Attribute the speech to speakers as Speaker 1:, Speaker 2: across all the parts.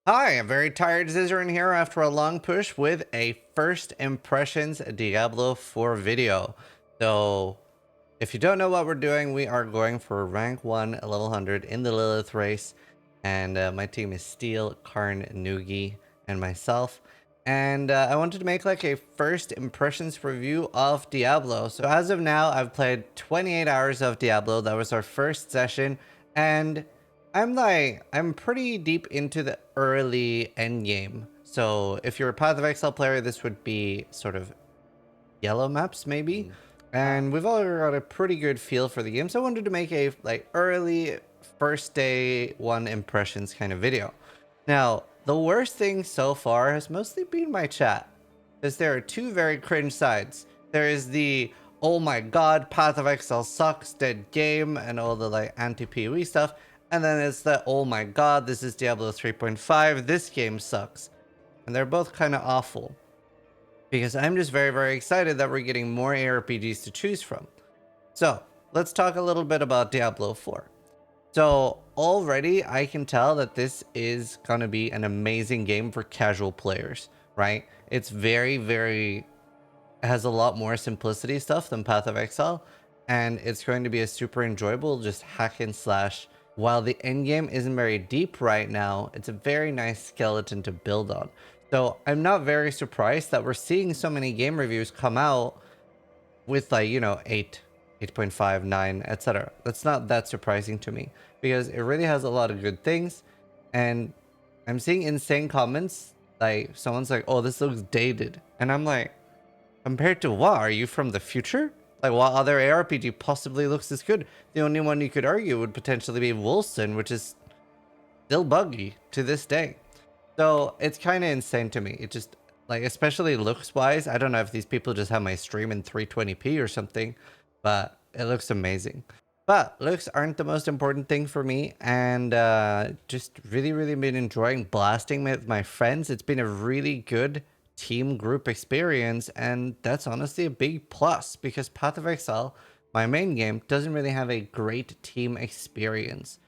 Speaker 1: Hi, I'm very tired Zizaran here after a long push with a first impressions Diablo 4 video. So, if you don't know what we're doing, we are going for rank 1 level 100 in the Lilith race. And my team is Steel, Karn, Noogie, and myself. And I wanted to make like a first impressions review of Diablo. So as of now, I've played 28 hours of Diablo. That was our first session. And I'm pretty deep into the early end game. So if you're a Path of Exile player, this would be sort of yellow maps maybe. And we've already got a pretty good feel for the game. So I wanted to make a like early first day one impressions kind of video. Now, the worst thing so far has mostly been my chat. Because there are two very cringe sides. There is the oh my god, Path of Exile sucks, dead game, and all the like anti-PoE stuff. And then it's the oh my god, this is Diablo 3.5, this game sucks. And they're both kind of awful. Because I'm just very, very excited that we're getting more ARPGs to choose from. So, let's talk a little bit about Diablo 4. So, already I can tell that this is going to be an amazing game for casual players, right? It's very, very... It has a lot more simplicity stuff than Path of Exile, and it's going to be a super enjoyable just hack and slash. While the endgame isn't very deep right now, it's a very nice skeleton to build on. So I'm not very surprised that we're seeing so many game reviews come out with like, 8, 8.5, 9, etc. That's not that surprising to me because it really has a lot of good things. And I'm seeing insane comments. Like someone's like, oh, this looks dated. And I'm like, compared to what? Are you from the future? Like, what other ARPG possibly looks this good? The only one you could argue would potentially be Wolsten, which is still buggy to this day. So it's kind of insane to me. It just, like, especially looks-wise, I don't know if these people just have my stream in 320p or something, but it looks amazing. But looks aren't the most important thing for me, and just really, really been enjoying blasting with my friends. It's been a really good team group experience, and that's honestly a big plus because Path of Exile, my main game, doesn't really have a great team experience.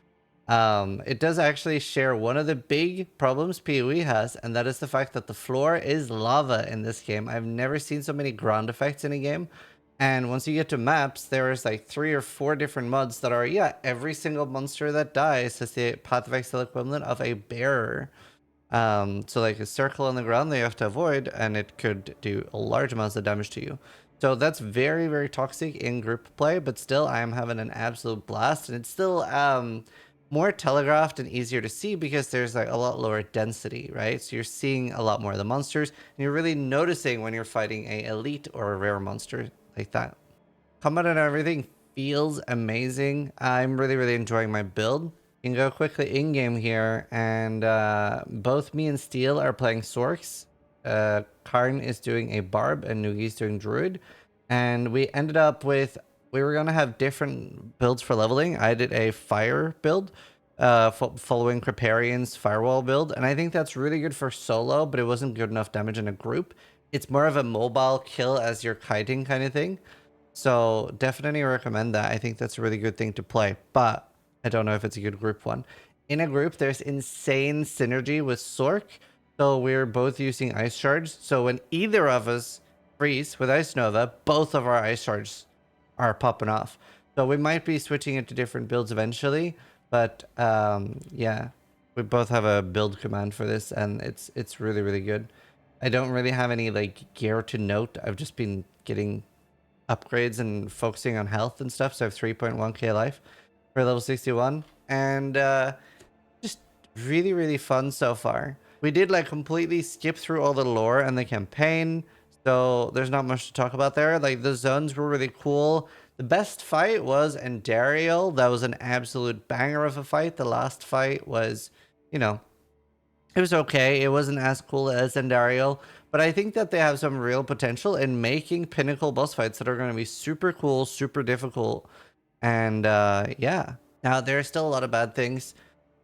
Speaker 1: It does actually share one of the big problems PoE has, and that is the fact that the floor is lava in this game. I've never seen so many ground effects in a game. And once you get to maps, there's like 3 or 4 different mods that are, yeah, every single monster that dies has the Path of Exile equivalent of a bearer. So like a circle on the ground that you have to avoid, and it could do a large amounts of damage to you. So that's very, very toxic in group play, but still I am having an absolute blast, and it's still more telegraphed and easier to see because there's like a lot lower density, right? So you're seeing a lot more of the monsters, and you're really noticing when you're fighting a elite or a rare monster like that. Combat and everything feels amazing. I'm really, really enjoying my build. You can go quickly in-game here, and both me and Steel are playing Sorks. Karn is doing a Barb, and Noogie's doing Druid. And we ended up with... We were going to have different builds for leveling. I did a Fire build, following Creparian's Firewall build, and I think that's really good for solo, but it wasn't good enough damage in a group. It's more of a mobile kill as you're kiting kind of thing. So definitely recommend that. I think that's a really good thing to play, but I don't know if it's a good group one. In a group, there's insane synergy with Sork. So we're both using Ice Shards. So when either of us freeze with Ice Nova, both of our Ice Shards are popping off. So we might be switching into different builds eventually. But yeah, we both have a build command for this, and it's really, really good. I don't really have any like gear to note. I've just been getting upgrades and focusing on health and stuff. So I have 3.1k life for level 61, and just really, really fun so far. We did like completely skip through all the lore and the campaign, so there's not much to talk about there. Like the zones were really cool. The best fight was Andariel. That was an absolute banger of a fight. The last fight was, you know, it was okay. It wasn't as cool as Andariel, but I think that they have some real potential in making pinnacle boss fights that are going to be super cool, super difficult, and yeah. Now there are still a lot of bad things.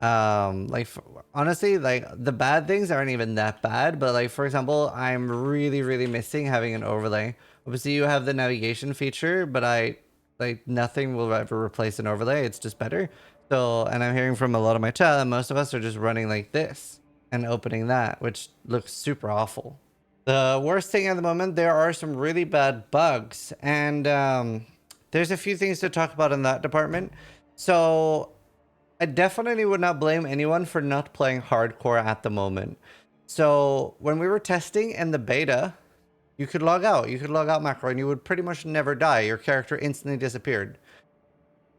Speaker 1: Honestly, like the bad things aren't even that bad, but like for example, I'm really, really missing having an overlay. Obviously, you have the navigation feature, but nothing will ever replace an overlay. It's just better. So, and I'm hearing from a lot of my chat that most of us are just running like this. and opening that, which looks super awful. The worst thing at the moment, there are some really bad bugs, and there's a few things to talk about in that department. So I definitely would not blame anyone for not playing hardcore at the moment. So when we were testing in the beta, you could log out. You could log out macro and you would pretty much never die. Your character instantly disappeared.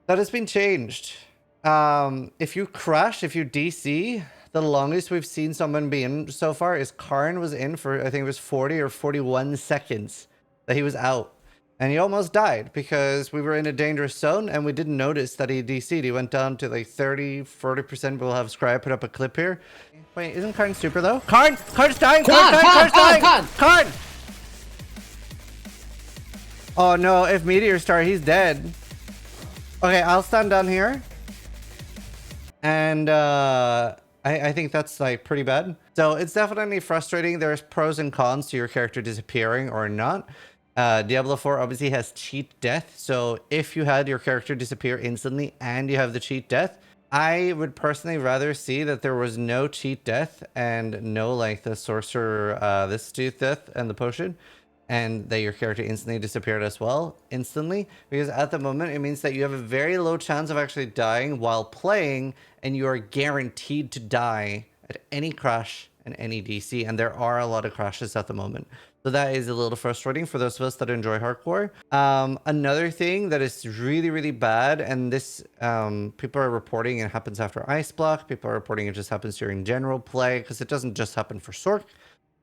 Speaker 1: That has been changed. If you crash, if you DC, the longest we've seen someone be in so far is Karn was in for, I think it was 40 or 41 seconds that he was out. And he almost died because we were in a dangerous zone and we didn't notice that he DC'd. He went down to like 30-40%. We'll have Scry put up a clip here. Wait, isn't Karn super though? Karn's dying! Karn's dying! Karn! Oh no, if Meteor Star, he's dead. Okay, I'll stand down here. And I think that's like pretty bad. So it's definitely frustrating. There's pros and cons to your character disappearing or not. Diablo 4 obviously has cheat death. So if you had your character disappear instantly and you have the cheat death, I would personally rather see that there was no cheat death and no like the sorcerer, this cheat death and the potion, and that your character instantly disappeared as well, instantly, because at the moment it means that you have a very low chance of actually dying while playing, and you are guaranteed to die at any crash and any DC, and there are a lot of crashes at the moment. So that is a little frustrating for those of us that enjoy hardcore. Another thing that is really, really bad, and this people are reporting it happens after Ice Block, people are reporting it just happens during general play, because it doesn't just happen for Sork.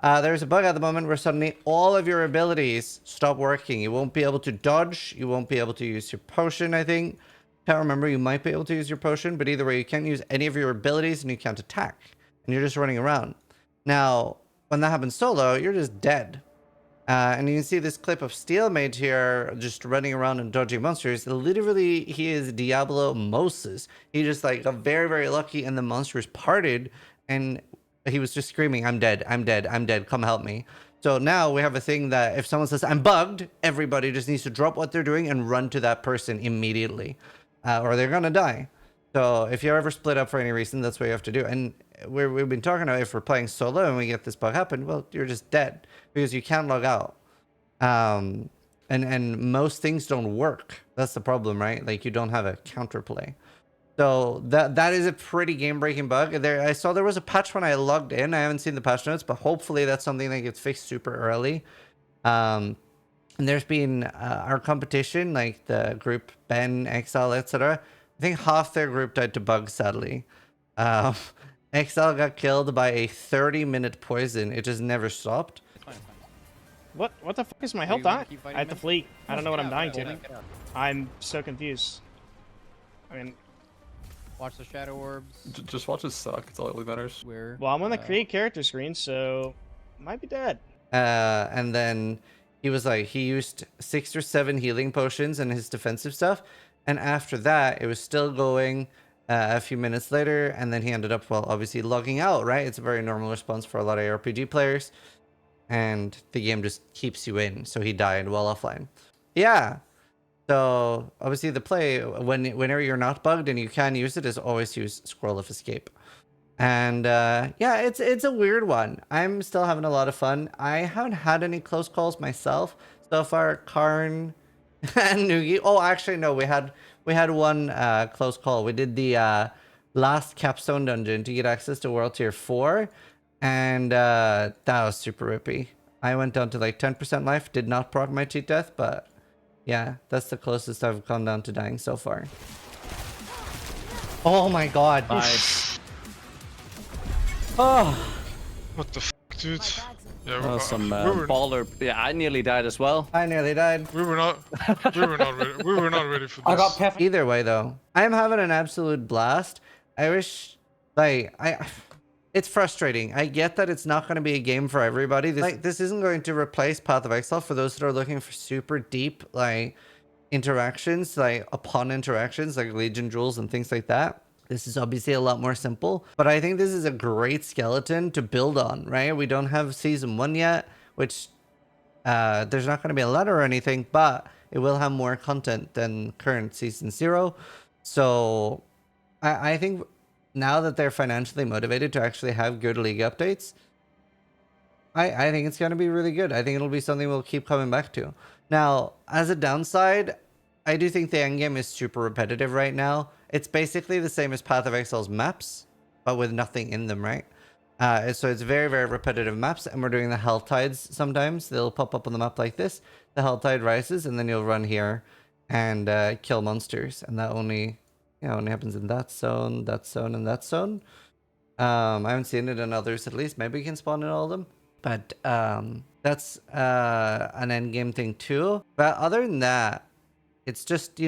Speaker 1: There's a bug at the moment where suddenly all of your abilities stop working. You won't be able to dodge. You won't be able to use your potion, I think. Can't remember. You might be able to use your potion, but either way, you can't use any of your abilities and you can't attack. And you're just running around. Now, when that happens solo, you're just dead. And you can see this clip of Steelmage here just running around and dodging monsters. Literally, he is Diablo Moses. He just like got very, very lucky and the monsters parted and he was just screaming, I'm dead, I'm dead, I'm dead, come help me. So now we have a thing that if someone says, I'm bugged, everybody just needs to drop what they're doing and run to that person immediately. Or they're gonna die. So if you're ever split up for any reason, that's what you have to do. And we've been talking about if we're playing solo and we get this bug happen, well, you're just dead. Because you can't log out. And most things don't work. That's the problem, right? Like you don't have a counterplay. So that is a pretty game-breaking bug. I saw there was a patch when I logged in. I haven't seen the patch notes, but hopefully that's something that gets fixed super early. And there's been our competition, like the group Ben, Exile, etc. I think half their group died to bugs, sadly. Exile got killed by a 30-minute poison. It just never stopped.
Speaker 2: What the fuck is my health on? I have to flee. I don't know what I'm dying to. I'm so confused. I mean...
Speaker 3: Watch the shadow orbs.
Speaker 4: Just watch us suck. It's all that really matters.
Speaker 2: Well, I'm on the create character screen, so might be dead.
Speaker 1: And then he was like, he used 6 or 7 healing potions and his defensive stuff. And after that, it was still going a few minutes later. And then he ended up, well, obviously logging out, right? It's a very normal response for a lot of RPG players. And the game just keeps you in. So he died while offline. Yeah. So obviously the play, whenever you're not bugged and you can use it, is always use Scroll of Escape. And yeah, it's a weird one. I'm still having a lot of fun. I haven't had any close calls myself so far. Karn and Noogie. Oh, actually no, we had one close call. We did the last capstone dungeon to get access to World Tier 4, and that was super rippy. I went down to like 10% life. Did not proc my cheat death, but yeah, that's the closest I've gone down to dying so far. Oh my god.
Speaker 4: Nice.
Speaker 1: Oh.
Speaker 5: What the fuck, dude? Yeah,
Speaker 4: Some baller. Yeah, I nearly died as well.
Speaker 1: I nearly died.
Speaker 5: we were not ready. We were not ready for this.
Speaker 3: I got pep.
Speaker 1: Either way though, I'm having an absolute blast. I wish, like, it's frustrating. I get that it's not going to be a game for everybody. This isn't going to replace Path of Exile for those that are looking for super deep, like, interactions, like, upon interactions, like Legion Jewels and things like that. This is obviously a lot more simple, but I think this is a great skeleton to build on, right? We don't have Season 1 yet, which there's not going to be a letter or anything, but it will have more content than current Season 0. So I think now that they're financially motivated to actually have good league updates, I think it's going to be really good. I think it'll be something we'll keep coming back to. Now, as a downside, I do think the endgame is super repetitive right now. It's basically the same as Path of Exile's maps, but with nothing in them, right? So it's very, very repetitive maps, and we're doing the Hell Tides sometimes. They'll pop up on the map like this. The Hell Tide rises, and then you'll run here and kill monsters. And that only happens in that zone, and that zone. I haven't seen it in others at least. Maybe you can spawn in all of them. But that's an endgame thing too. But other than that, it's just,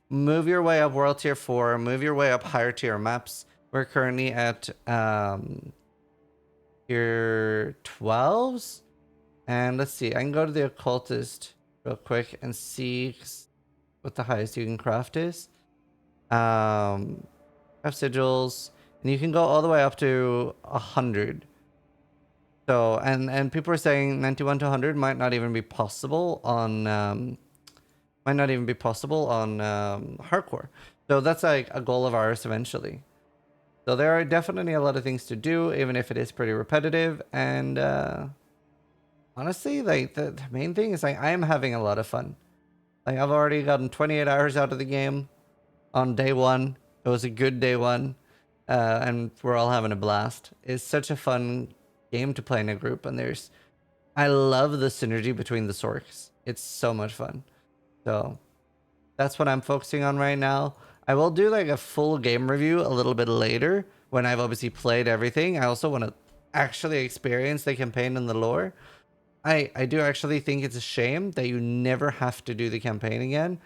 Speaker 1: move your way up World Tier 4, move your way up higher tier maps. We're currently at tier 12s. And let's see, I can go to the Occultist real quick and see what the highest you can craft is. Craft sigils. And you can go all the way up to 100. So, and people are saying 91 to 100 might not even be possible on hardcore. So that's like a goal of ours eventually. So there are definitely a lot of things to do, even if it is pretty repetitive. And honestly, like the main thing is like I am having a lot of fun. Like I've already gotten 28 hours out of the game on day one. It was a good day one, and we're all having a blast. It's such a fun game to play in a group, and I love the synergy between the Sorks. It's so much fun. So that's what I'm focusing on right now. I will do like a full game review a little bit later when I've obviously played everything. I also want to actually experience the campaign and the lore. I do actually think it's a shame that you never have to do the campaign again.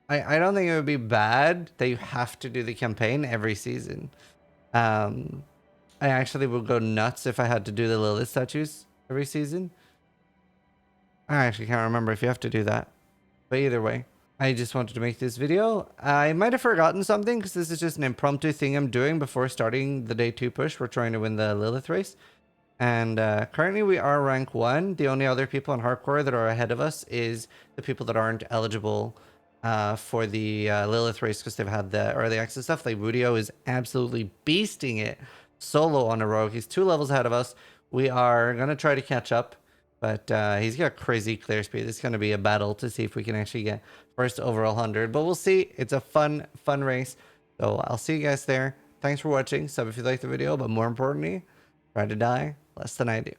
Speaker 1: I don't think it would be bad that you have to do the campaign every season. I actually would go nuts if I had to do the Lilith statues every season. I actually can't remember if you have to do that. But either way, I just wanted to make this video. I might have forgotten something because this is just an impromptu thing I'm doing before starting the day 2 push. We're trying to win the Lilith race. And currently we are rank 1. The only other people in hardcore that are ahead of us is the people that aren't eligible for the Lilith race because they've had the early access stuff. Like Rudio is absolutely beasting it solo on a rogue. He's 2 levels ahead of us. We are going to try to catch up, but he's got crazy clear speed. It's going to be a battle to see if we can actually get first overall 100, but we'll see. It's a fun race. So I'll see you guys there. Thanks for watching. Sub if you liked the video, but more importantly, try to die less than I do.